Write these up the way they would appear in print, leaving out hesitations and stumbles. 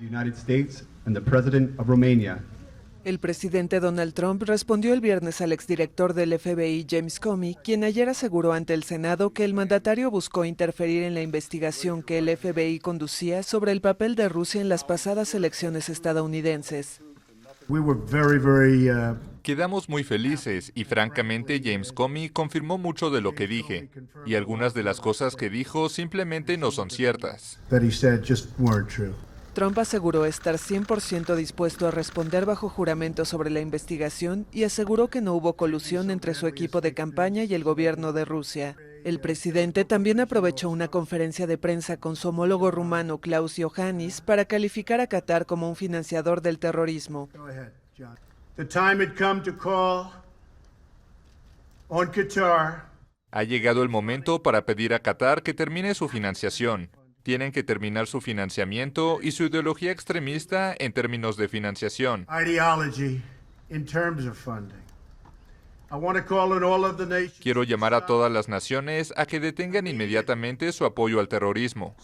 the United States and the President of Romania. El presidente Donald Trump respondió el viernes al exdirector del FBI, James Comey, quien ayer aseguró ante el Senado que el mandatario buscó interferir en la investigación que el FBI conducía sobre el papel de Rusia en las pasadas elecciones estadounidenses. Quedamos muy felices y francamente James Comey confirmó mucho de lo que dije, y algunas de las cosas que dijo simplemente no son ciertas. Trump aseguró estar 100% dispuesto a responder bajo juramento sobre la investigación y aseguró que no hubo colusión entre su equipo de campaña y el gobierno de Rusia. El presidente también aprovechó una conferencia de prensa con su homólogo rumano Klaus Iohannis para calificar a Qatar como un financiador del terrorismo. Ha llegado el momento para pedir a Qatar que termine su financiación. Tienen que terminar su financiamiento y su ideología extremista en términos de financiación. Quiero llamar a todas las naciones a que detengan inmediatamente su apoyo al terrorismo.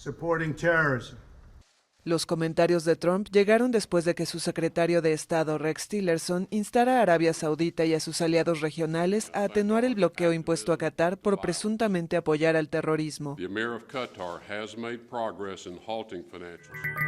Los comentarios de Trump llegaron después de que su secretario de Estado, Rex Tillerson, instara a Arabia Saudita y a sus aliados regionales a atenuar el bloqueo impuesto a Qatar por presuntamente apoyar al terrorismo. The Emir of Qatar has made progress in halting financial support.